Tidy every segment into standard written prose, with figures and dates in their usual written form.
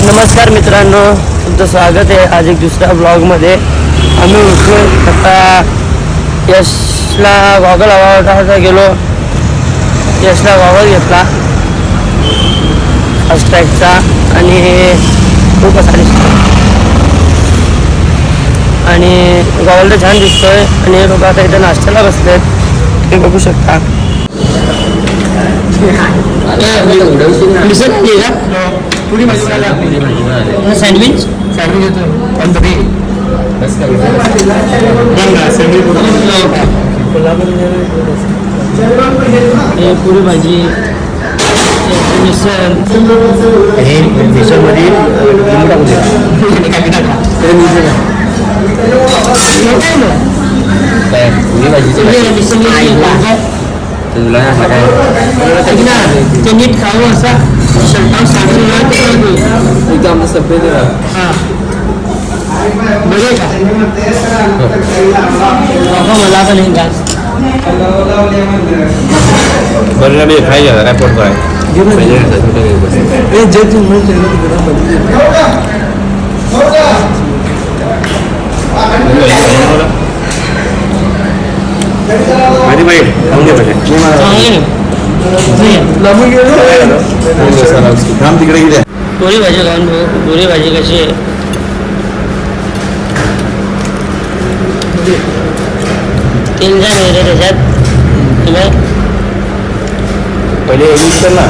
नमस्कार मित्रांनो, तुमचं स्वागत आहे आज एक दुसऱ्या ब्लॉगमध्ये. आम्ही उठून आता यशला गॉगल हवा होता गेलो. यशला गॉगल घेतला फर्स्ट ट्रॅकचा आणि खूप असा दिसतो आणि गॉगल तर छान दिसतोय. आणि हे लोक आता इथं नाश्त्याला बसलेत, ते बघू शकता. सँडविच पुरी भाजी मिसळ हे मिसळमध्ये पुरी भाजी ते नीट खावं असा शर्टावर साडून आमचं सफेद हां बरे का मला पण एक घास बरं मी खायला काय पडतो आहे तिकडे गेले पुरी भाजी खाऊन पुरी भाजी कशी आहे. तीन जण आहे रे त्याच्यात. तुम्ही पहिले ना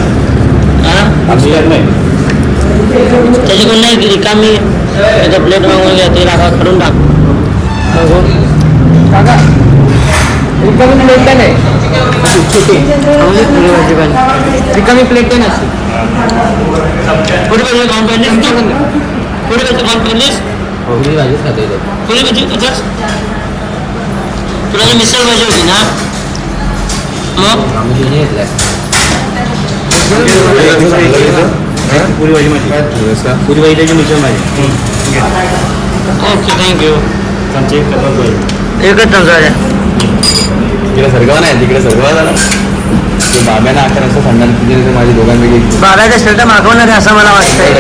त्याची कोण नाही रिकामी त्याचा प्लेट मागून घ्या ते राखा करून टाक. रिकामी प्लेट काय नाही पुरी भाजी पण रिकामी प्लेट काय नसते. पुरी भाजी खाऊन पाहिजे पुरी भाजी खाऊन पाहिजेस पुरी भाजीच खाते पुरी भाजी कशाच तुला मिसळ भाजी होती ना मग पुरी भाजी माझी पुरी भाजी त्याची मिसळ माझी. Okay thank you. एकच नंतर तिकडे सरगाव नाही तिकडे सरगाव झाला बाब्याना आकार असं सांगणार तिथे माझी दोघांपैकी बाबाचा शर्ट मागवणार आहे असं मला वाटतंय.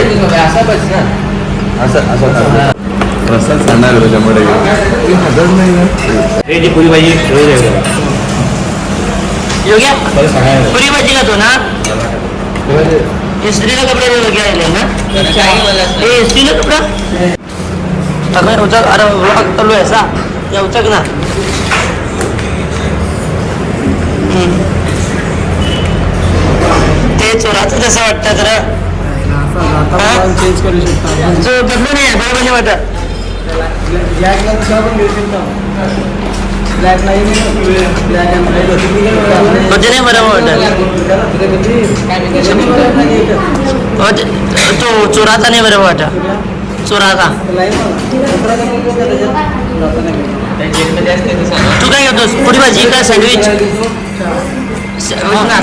असं असं रस्ताच सांगणार होतं त्यामुळे ती पुरी भाजी योग्य पुरी भाजी खातो ना स्त्रीला कपडे घ्यायला ना हे स्त्रीला कपडा अगर उचक अरे ब्लॉग चालू आहे असा या उचक ना ते चोराचं जसं वाटतं जरा चेंज करू शकता जो बदलू नाही बरोबर नाही वाटत. म्हणजे नाही बरोबर वाटत तो चोराचा नाही बरोबर वाटत चोराचा. तू काय करतोस पुरी भाजी का सँडविच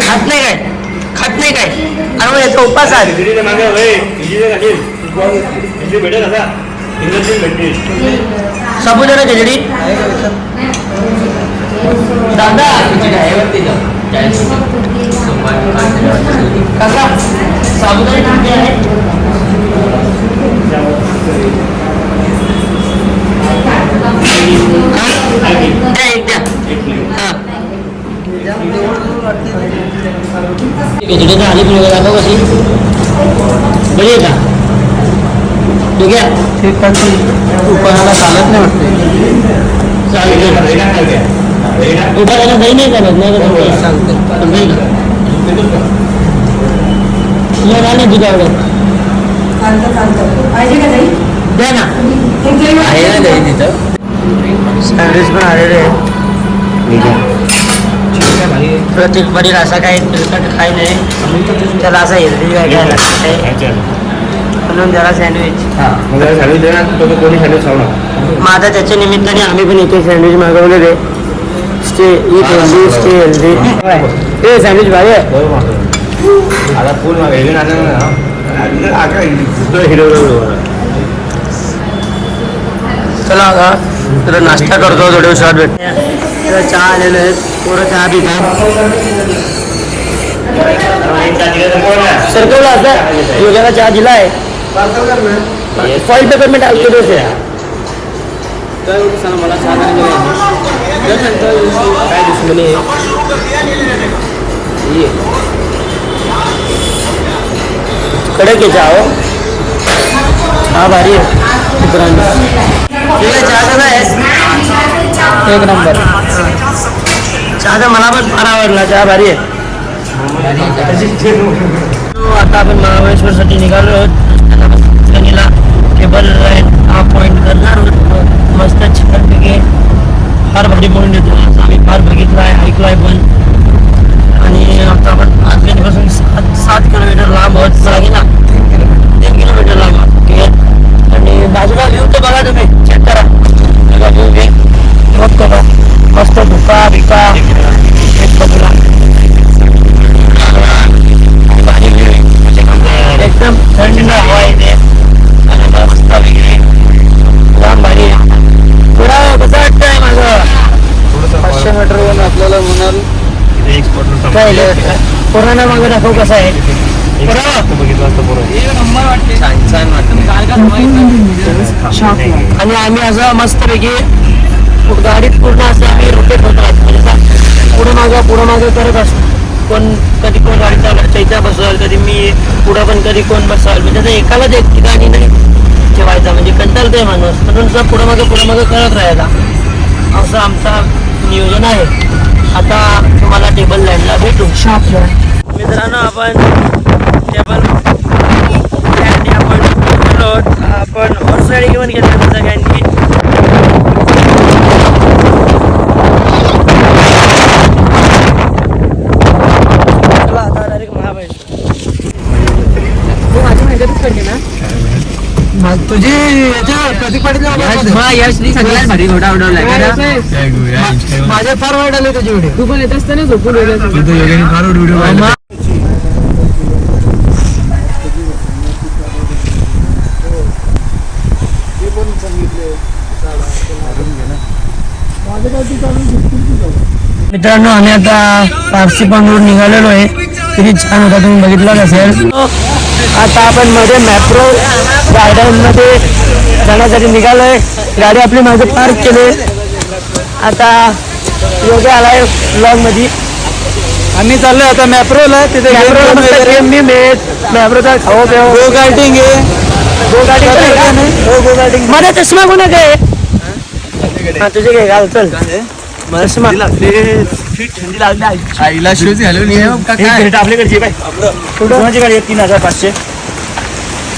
खात नाही काय खात नाही काय अरे याचा उपास आहे साबुदाणा खिचडी दादा काका साबुदाणा किती आहे खिचडी तर आली पण दाखव कशी बरी आहे का तू घ्या उपायाला चालत नाही वाटते उपायाला दही नाही चालत नाही नाही तुझ्या आवडत द्या ना आहे ना दही तिथं सँडविच पण आलेले आहे. प्रत्येक परीला असा काही तिखट खाई नाही त्याला असा हेल्दी घ्यायला लागते म्हणून त्याला सँडविच मग आता त्याच्या निमित्ताने आम्ही पण इथे सँडविच मागवलेले stay it healthy stay healthy ते सँडविच भारी आहे. आता फुल चला आता तर नाश्ता करतो थोडे उशिरात भेटते. चहा आलेले आहेत पोरं चहा पितात सरकवला असं योग्याला चहा दिला आहे फॉइल पेपर में डाल के दो से मला चहा काय दुश्मनी आहे कडक आहे चहा हो. चहा भारी आहे मित्रांनो. चहा कसा आहे? एक नंबर. चहा तर मला पण फार आवडला. चहा भारी आहे. आता आपण महाबळेश्वरसाठी निघालो आहोत. गणीला केबल हा पॉईंट करणार आहोत. मस्त छानपैकी फार भारी पॉईंट येतो. असं आम्ही फार बघितला आहे, ऐकला आहे पण. आणि आता आपण आजगणीपासून 7 किलोमीटर लांब आहोत. लागेल 3 किलोमीटर लांब आहोत. ओके. आणि बाजूला व्ह्यू तर बघा तुम्ही, चेक करा बघा व्ह्यू घे बघ बघा. मस्त धुका बिका एक बाजूला भारी व्ह्यू आहे. एकदम थंड हवा येते आणि मस्त वगैरे लांब भारी आहे. थोडा कसं वाटतंय माझं 500 मीटरवरून आपल्याला म्हणाल काय कोरोना मागे दाखव कसा आहे. आणि आम्ही असं मस्तपैकी गाडीत पूर्ण असं आम्ही रोटेट होत राहतो. पुढं मागं करत असतो. कधी कोण गाडी चालवत चैत्या बसल, कधी मी पुढं पण कधी कोण बसल. म्हणजे आता एकालाच एक ठिकाणी नाही ठेवायचा, म्हणजे कंटाळतोय माणूस. म्हणून पुढं मागं करत राहायचा. असं आमचा नियोजन आहे. आता तुम्हाला टेबल लँडला भेटू. मित्रांनो आपण टेबल लँड या आपण हॉर्स राईड घेऊन गेलो सगळ्यांनी. आता डायरेक्ट महाबळेश्वर. माझी मेहनतच पडली ना तुझी प्रतीक पाटील सगळ्यात भारी घोडा उडवलाय. माझे फार वाईट आले तुझे व्हिडिओ. तू पण येत असते ना झोपून फार व्हिडिओ. मित्रांनो आम्ही आता पारसी पांडूर निघालेलो आहे. किती छान होता तुम्ही बघितलाच असेल. आता आपण मध्ये मॅप्रो गार्डन मध्ये जाण्यासाठी निघालोय. गाडी आपली मागे पार्क केली. आता योग्य आलाय ब्लॉग मध्ये. आम्ही चाललोय आता मॅप्रोला. तिथे मॅप्रोचा खाओ प्याओ. गो गार्डिंग आहे. माझा चष्मा कोणा काय तुझे काय घाल चल. चष्मा थंडी लागली आईला शूज घालून आपल्याकडची बाय कोणाची गाडी आहे 3500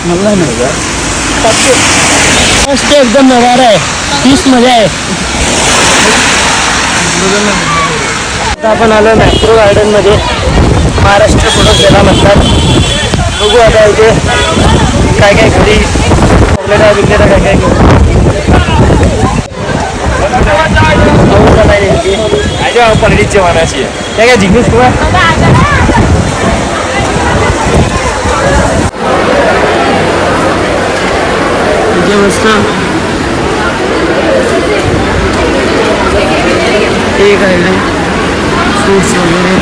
मला नाही 500 मस्त एकदम नवार आहे. 30 मजा आहे. आता आपण आलो मॅप्रो गार्डन मध्ये. महाराष्ट्र प्रोडक्ट याला म्हणतात. बघू आता इथे काय काय घरी चॉकलेटा बिकलेटा काय काय पडलीची मानाची काय काय जिंकूस तुला. मस्त ठीक आहे फ्रूट्स वगैरे.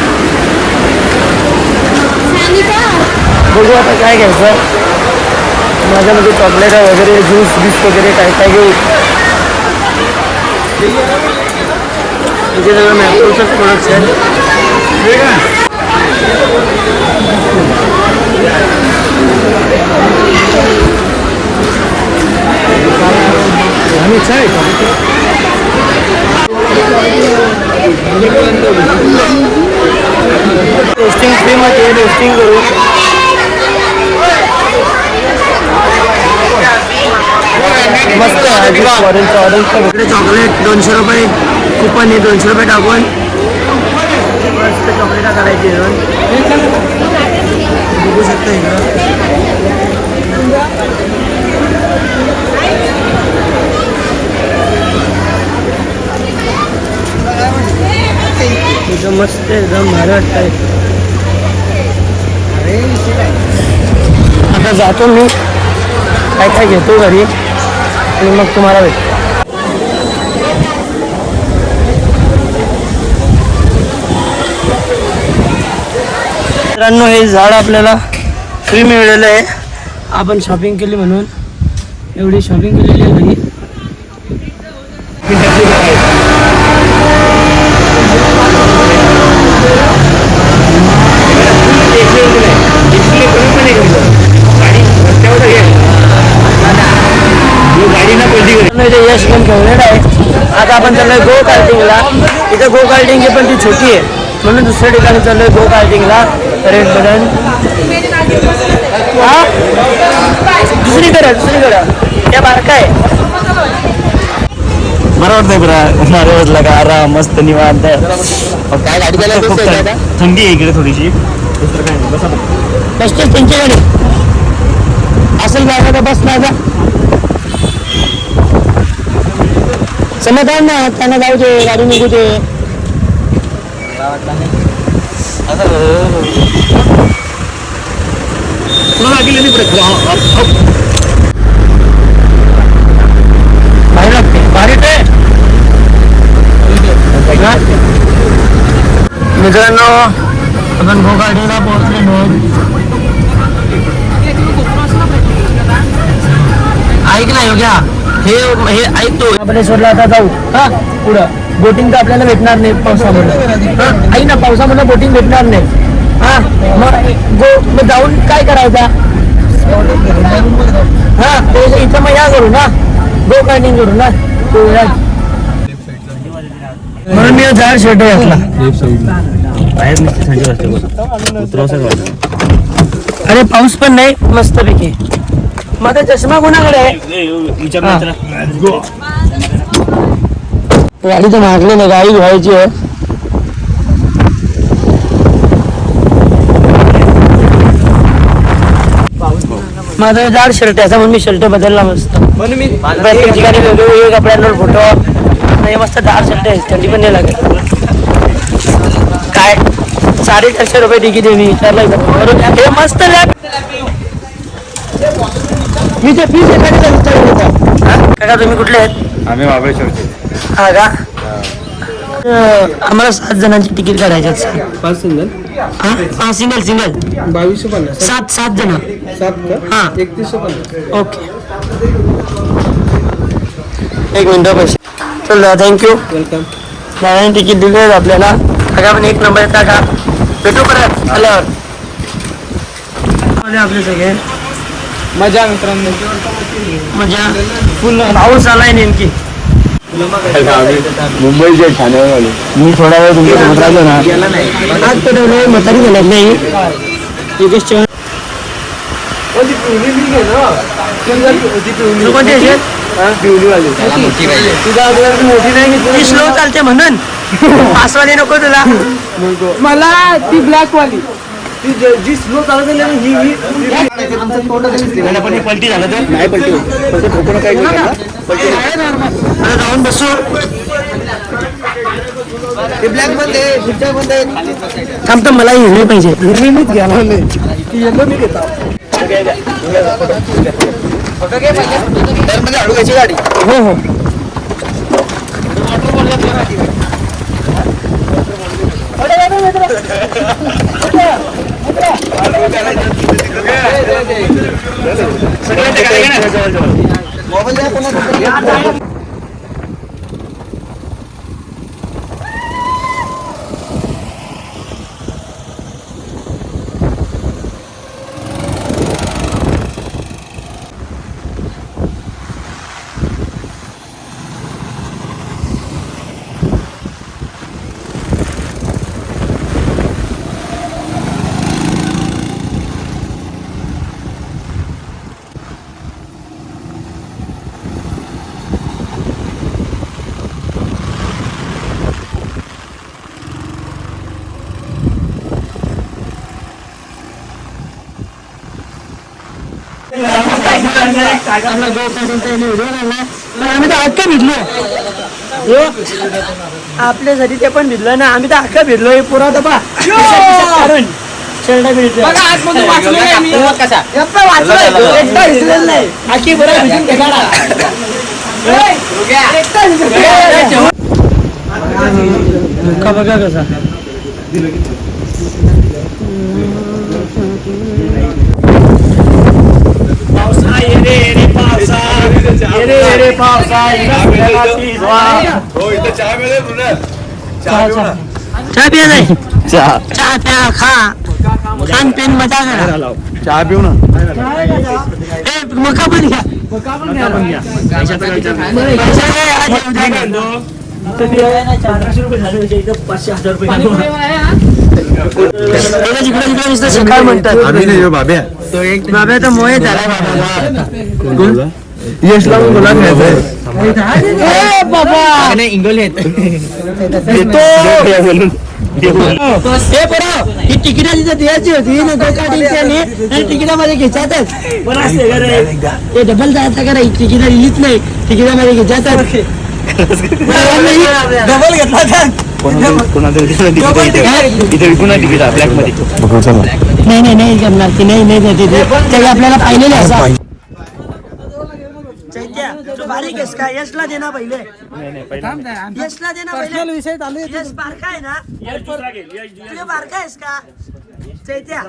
बघू आता काय घ्यायचं. माझ्यामध्ये चॉकलेट वगैरे ज्यूस बीस वगैरे काय काय घेऊ. इथे सगळं मॅप्रोचंच प्रोडक्ट्स आहेत. टेस्टिंग फ्रीमध्ये टेस्टिंग करू. मस्त ऑरेंज चॉकलेट 200 रुपये कुपन आहे. 200 रुपये टाकून मस्त चॉकलेटा करायची. बघू शकता इकडं मस्त एकदम भारी वाटतंय. आता जातो मी काय काय घेतो घरी आणि मग तुम्हाला भेटतो. मित्रांनो हे झाड आपल्याला फ्री मिळालेलं आहे. आपण शॉपिंग केली म्हणून एवढी शॉपिंग केलेली आहे घरी. यश पण खेळलेलं आहे. आता आपण चाललोय गो कार्टिंगला. इथं गो कार्टिंग पण ती छोटी आहे म्हणून दुसऱ्या ठिकाणी चाललोय गो कार्टिंगला. रेड बटन हा दुसरीकडं त्या बारका आहे. बरं वाटतंय बरं वाटलं का आराम मस्त निवांत. काय गाडी चालवतो थंडी आहे इकडे थोडीशी. दुसरं काय नाही बसा बसतोच त्यांच्या गाडी असेल जागा तर बस ना. समाधान ना त्यांना जाऊ दे गाडी निघू दे. भारी लागते भारी ते मित्रांनो आपण गो गाडीला पोहोचलेलो. ऐक ना योग्या हे ऐकतो आपण सोडला आता जाऊ हा पुढं. बोटिंग तर आपल्याला भेटणार नाही पावसामुळे. ऐक ना पावसामुळे बोटिंग भेटणार नाही. हा मग जाऊन काय करायचा हा इथं मग या करू ना गो कार्टिंग करू ना. म्हणून मी झाड शर्ट घातला. बाहेर नुसती थंडी वाजते उतरवसाच वाटतं. अरे पाऊस पण नाही मस्त पैकी. माझा चष्मा कोणाकडे आहे. गाडी तर मागली नाही गाडी धुवायची आहे. माझा जाड शर्ट आहे म्हणून मी शर्ट बदलला मस्त. प्रत्येक ठिकाणी वेगवेगळे कपड्यांवर फोटो. मस्त जाड शर्ट आहे थंडी पण नाही लागेल. काय 450 रुपये तिकीट आहे. मी विचारलं हे मस्त काका तुम्ही कुठले आहेत. आम्ही महाबळेश्वरचे. हा का आम्हाला 7 जणांची तिकीट काढायचे. 5 सिंगल हा सिंगल 2250. 7 जण 7 का हा 3150. ओके. एक मिनिट पैसे चल दादा थँक्यू. वेलकम. दादाने तिकीट दिले आपल्याला. काका पण 1 नंबर येतात का. भेटू परत आल्यावर. आपले सगळे मजा मित्रांनो. मजा फुल पाऊस आलाय नेमकी. मुंबईचे ठाण्यावर आलो. मी थोडा वेळ तुमच्या सोबत राहिलो ना. आज पेटवलं म्हातारी झाल्यात नाही. योगेश चव्हाण ती स्लो चालते म्हणून पासवाली नको तुला. मला ती ब्लॅक वाली जी स्लो चालत पण पलटी झालं तर नाही पलटी होत. काय जाऊन बसू. ब्लॅक मध्ये पुढच्या मध्ये थांबतो मला हिरवी पाहिजे. हिरवी मीच घ्या येलो मी घेतो. मध्ये हळू घ्यायची गाडी. हो हो आम्ही तर अख्खा भिजलो. आपल्यासाठी ते पण भिजलोय ना. आम्ही तर अख्खा भिजलोय पुरा डबा काढून शर्ट भिजलो. आखी बरं भिजून बघा कसा. चहा पिया नाही चहा प्या खा खान पेन मजा करा चहा पिऊ ना मका पण घ्या सकाळ म्हणतात बाब्या तर मोहे झाला यशला पण बोला बाबा इंगोले ही तिकीट तिथं द्यायची होती तिकिटामध्ये घ्यायच्यातच ते डबल जायचं करा तिकीट दिलीच नाही तिकिटामध्ये घ्यायच्यातच डबल घेतला इथे विकू ना तिकीट ब्लॅक मध्ये नाही करणार ती नाही देते ते आपल्याला पाहिलेले असा तू बारीक आहेस का यशला देना पहिले यशला देना पहिले विषय चालू आहे यश बारका आहे ना तुझ्या बारका आहेस का चैत्या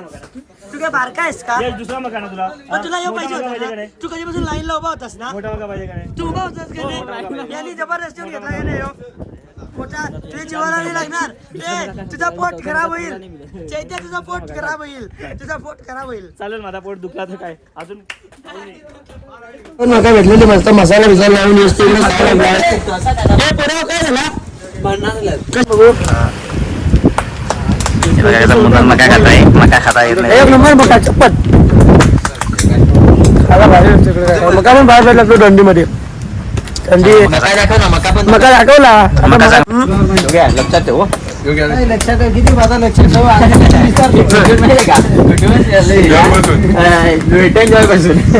तू काय बारका आहेस का दुसरा मकान तुला पण तुला येऊ पाहिजे होता ना तू कधीपासून लाईनला उभा होतास ना तू उभा होतास का नाही यांनी जबरदस्ती घेतला का नाही मोठा तुझ्या जीवाला नाही लागणार तुझा पोट खराब होईल चैत्या तुझा पोट खराब होईल चालेल माझा पोट दुखला तर काय अजून मका भेटलेली मस्त मसाला बिसाला लावून काय झाला मका खाताय मका खाता येत नाही एक नंबर मका चप्पट मका पण बाहेर भेटला तो दंडीमध्ये थंडी मका दाखवला लक्षात ठेव लक्षात किती माझा लक्षात ठेव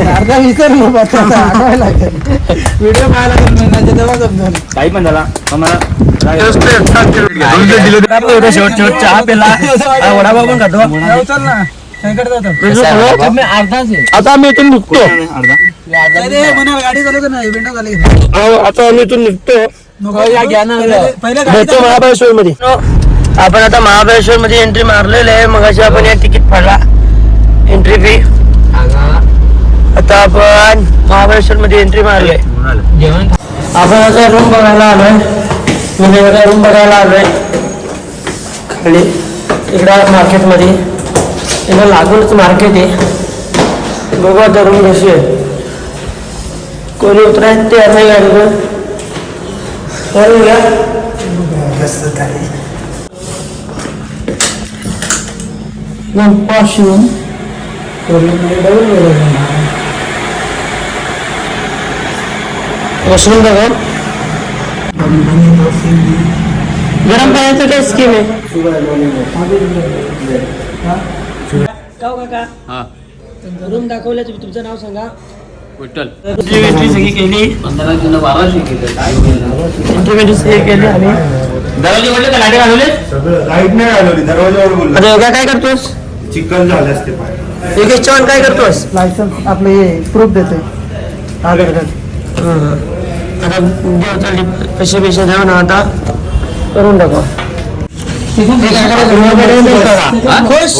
अर्धा विसर व्हिडिओ पाहायला काही पण झाला शेवट चहा पेला वडापाव पण खातो चल ना आता आम्ही इथून निघतो गाडी चालवतो ना इव्हेंट झाली आता आम्ही इथून निघतो भेटतो महाबळेश्वर मध्ये आपण आता महाबळेश्वर मध्ये एंट्री मारलेलं आहे मग अशी आपण या तिकीट फाडला एंट्री फी आता आपण महाबळेश्वर मध्ये एंट्री मारलोय आपण आता रूम बघायला आलोय रूम बघायला आलोय खाली इकडं मार्केट मध्ये इकडं लागूनच मार्केट आहे बघू आता रूम कशी आहे कोणी उतरायचं ते नाही गाडीवर वॉशरूम बघा गरम पाण्याचं काय स्कीम आहे काका रूम दाखवल्या तुम्ही तुमचं नाव सांगा विठ्ठल सगळी केली इंटरव्ह्यू सगळी केली आणि दरवाजे बोलले का लाईट घालवले लाईट नाही घालवली दरवाजावर बोलला आता योगा काय करतोस चिकन झाले असते पाय योगेश चव्हाण काय करतोस लायसन्स आपले प्रूफ देते आधार कार्ड आता देव चालली पैसे देऊ ना आता करून टाकू खुश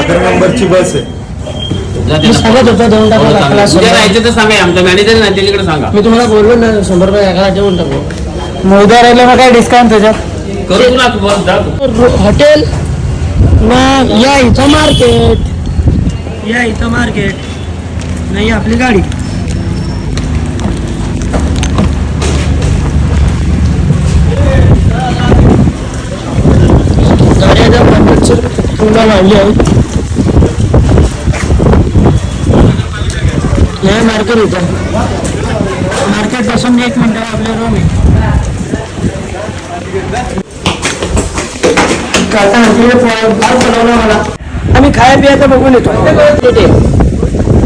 नंबरची बस आहे मी सांगत होतो देऊन टाकू सांगा आमच्या मॅनेजर नाही तिकडे सांगा मी तुम्हाला बोललो ना 100 रुपये एका देऊन टाकू मोदा राहिले मग काय डिस्काउंट त्याच्यात करू ना हॉटेल मग या इथं मार्केट नाही आपली गाडी गाडी आता 50 रुपये वाढली आहे मार्केट इथं मार्केट पासून 1 मिनिट आपल्या रूम आहे काका बनवला मला आम्ही खाया पियाचं बघून येतो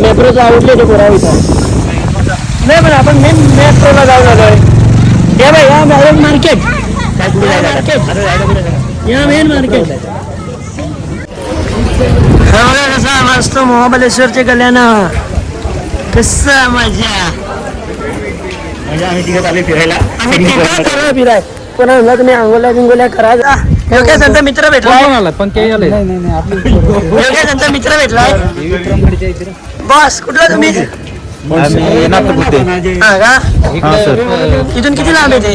मेट्रोचं आउटलेट आहे बोराव इथं नाही पण आपण मेन मेट्रोला जाऊ लागलोय या बाई या मॅरेज मार्केट या मेन मार्केट कसा मस्त महाबळेश्वरच्या गल्यानं कसा मजा आम्ही तिकडे आले फिरायला फिराय कोणा तुम्ही आंघोळ्या करा योग्य त्यांचा मित्र भेटला पण ते योग्य त्यांचा मित्र भेटला बॉस कुठला तुम्ही हा का इथून किती लांब आहे ते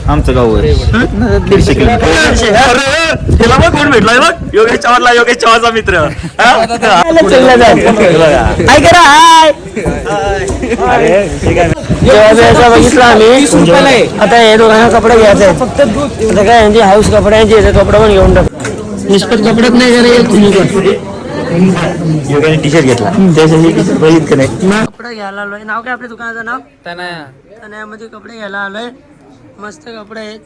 आमचं गाव 150 किलोमीटर. त्याला बघ कोण भेटलाय बघ योगेश चव्हाणला, योगेश चव्हाणचा मित्र. हाय करा हाय बघितलं आम्ही. आता हे दोघांना कपडे घ्यायचे आहेत. आता काय यांची हाऊस कपड्यांची याचे कपडे पण घेऊन टाक. निष्पत कपड्यात नाही करायचे योगाने टी शर्ट घेतला त्यासाठी बघितलं नाही. कपडे घ्यायला आलोय. नाव काय आपल्या दुकानाचं नाव? तनयामध्ये कपडे घ्यायला आलोय. मस्त कपडे आहेत.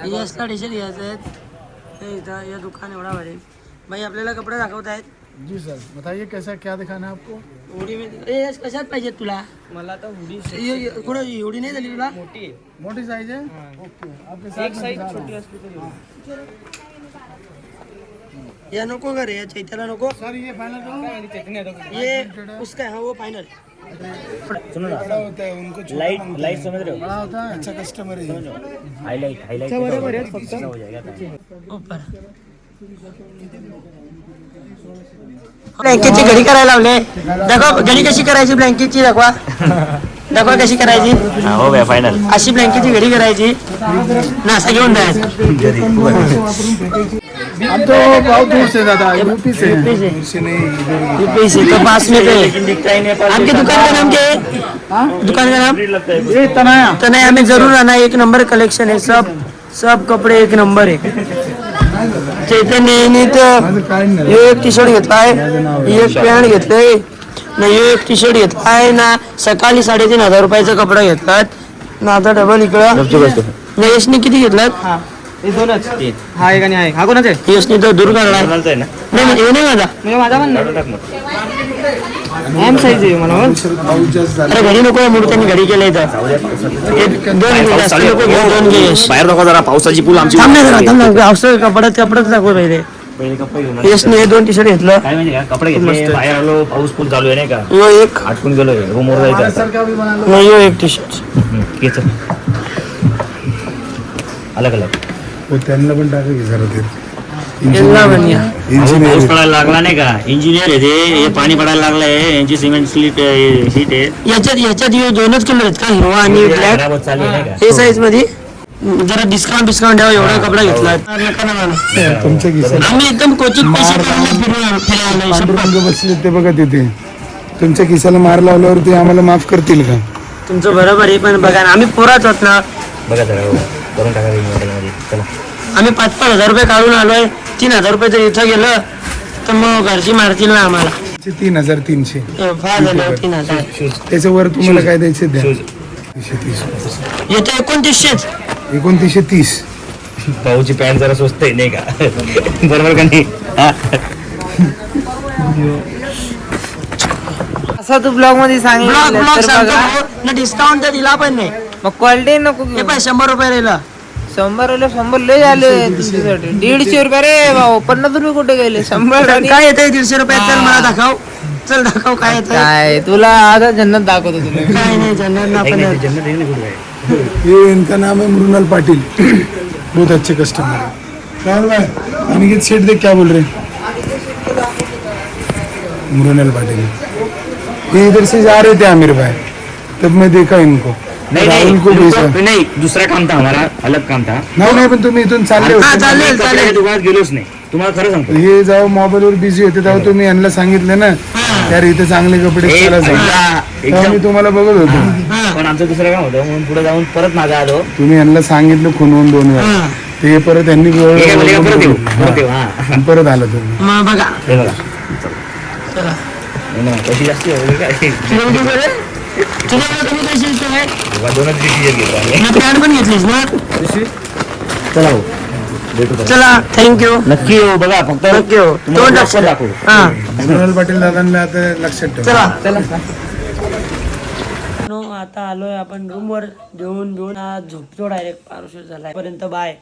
यशला टी शर्ट घ्यायचे आहेत. हे इथं हे दुकान एवढा भारी. भाई आपल्याला कपडे दाखवत आहेत. जी सर बताइए कैसा क्या दिखाना है आपको? हुडी मध्ये यश कशात पाहिजेत तुला? मला आता हुडी कुठं एवढी नाही झाली तुला? मोटी साइज है ओके आपके साथ एक साइज छोटी असली तो या नको का रे या चैत्याला नको. सर ये फाइनल ये उसका है हाँ वो फाइनल. बड़ा होता है उनको लाईट समझ रहे हो, बड़ा होता है अच्छा कस्टमर है. हाईलाइट हो जाएगा. ऊपर ब्लँकेटची घडी करायला लावले. दाखवा घडी कशी करायची ब्लँकेटची. दाखवा दाखवा कशी करायची. हो गया फायनल. अशी ब्लँकेटची घडी करायची ना असं घेऊन जायचं. हम तो बहुत दूर से दादा यूपी से नहीं यूपी से तो पास में थे. आपके दुकान का नाम क्या है? दुकान का नाम ये तनाया तनया में जरूर आना. एक नंबर कलेक्शन है. सब कपडे एक नंबर आहे. चैतन्य तर एक टी शर्ट घेतलाय, एक पॅन्ट घेतलंय ना, एक टी शर्ट घेतलाय ना. सकाळी 3,500 रुपयाचा कपडा घेतलात ना. आता डबल इकडं ना. यशने किती घेतलात? दोनच हा एक आणि हा एक. हा कोणाचा आहे? यशने तर दूर काढला नाही. हे नाही माझा म्हणजे माझा पण एम साईज आहे मला. अरे घडी नको मूर्त्यांनी घडी केलंय तर दोन घे यश. बाहेर दाखवा जरा पावसाची पूल आमची. थांब नाही कपड्यात दाखव पहिले. यशने हे 2 टी शर्ट घेतलं. काय माहिती का कपडे घेतले बाहेर आलो पाऊस पूल चालू आहे नाही का. यो एक आटकून गेलोय रूमवर जायचं. नाही यो एक टी शर्ट. घेत अलग अलग त्यांना पण टाका की जरा ते पाऊस पडायला लागला नाही का. इंजिनियर आहे ते. हे पाणी पडायला लागलंय. यांची सिमेंट शीट आहे. याच्यात हे 2च कलर आहेत का, हिरवा आणि ब्लॅक. खराब होत चालली नाही का. हे साईज मध्ये जरा डिस्काउंट द्यावा. एवढा कपडा घेतला तुमच्या खिशात आम्ही एकदम क्वचित पैसे काढून फिरून बसले ते बघा तिथे. तुमच्या खिशाला मार लावल्यावर ते आम्हाला माफ करतील का? तुमचं बरोबर आहे पण बघा ना आम्ही पोराच होत ना. बघा जरा हो. करून टाका मध्ये. चला आम्ही 5-5 हजार रुपये काढून आलोय. 3,000 रुपये जर इथं गेलं तर मग घरची मारतील ना आम्हाला. 3,300 फार झालं 3,000. त्याच्यावर तुम्हाला काय द्यायचे द्या. येतं 2900. 2930 भाऊची पॅन्ट जरा स्वस्त आहे नाही का. बरोबर का नाही. असं तू ब्लॉग मध्ये सांगितलं ब्लॉग तर बघा. ना डिस्काउंट तर दिला पण नाही. मग क्वालिटी नको हे घेऊ. पण 100 रुपये राहिलं. 100 लय झाले तुमच्यासाठी. 150 रुपये रे भाऊ. 50 रुपये कुठे गेले? 100 आणि काय येतंय 150 रुपये. चल मला दाखव. चल दाखव काय येतंय. काय तुला आता जन्नत दाखवतो तुला. काय नाही जाणार आपण. ये इनका नाम है मृणाल पाटिल. बहुत अच्छे कस्टमर है. क्या बोल रहा है अनिकेत सेठ? देख क्या बोल रहे हैं. मृणाल पाटिल ये इधर से जा रहे थे आमिर भाई, तब मैं देखा इनको. राहुल को भेजा. नाही दुसरा काम था हमारा अलग काम था. नाही पण तुम्ही इथून चालले होते. चालेल कपड्याच्या दुकानात गेलोच नाही. तुम्हाला खरं सांगतो. हे जेव्हा मोबाईलवर बिझी होते तेव्हा तुम्ही यांना सांगितलं ना यार इथे चांगले कपडे एक चला जाऊ. तेव्हा मी तुम्हाला बघत होतो. पण आमचं दुसरं काम होतं म्हणून पुढे जाऊन परत मागे आलो. तुम्ही यांना सांगितलं खून 2 वेळा. ते परत यांनी हे काय बोलले का, परत येऊ हा. आणि परत आलं तुम्ही. मग बघा हे बघा चला. कशी जास्त काय तुम्ही कशी काय 2च टी-शर्ट घेतो आम्ही. पॅन्ट पण घेतलीस ना. चला हो भेटू परत. चला थँक्यू. नक्की हो बघा फक्त नक्की हो. तुम्हाला दोन लक्षात दाखवू. हा मृणाल पाटील दादांना आता लक्षात ठेवा. चला. आता आलोय आपण रूमवर. जेवून आज झोपतो डायरेक्ट. पारुशेर झालाय पर्यंत. बाय.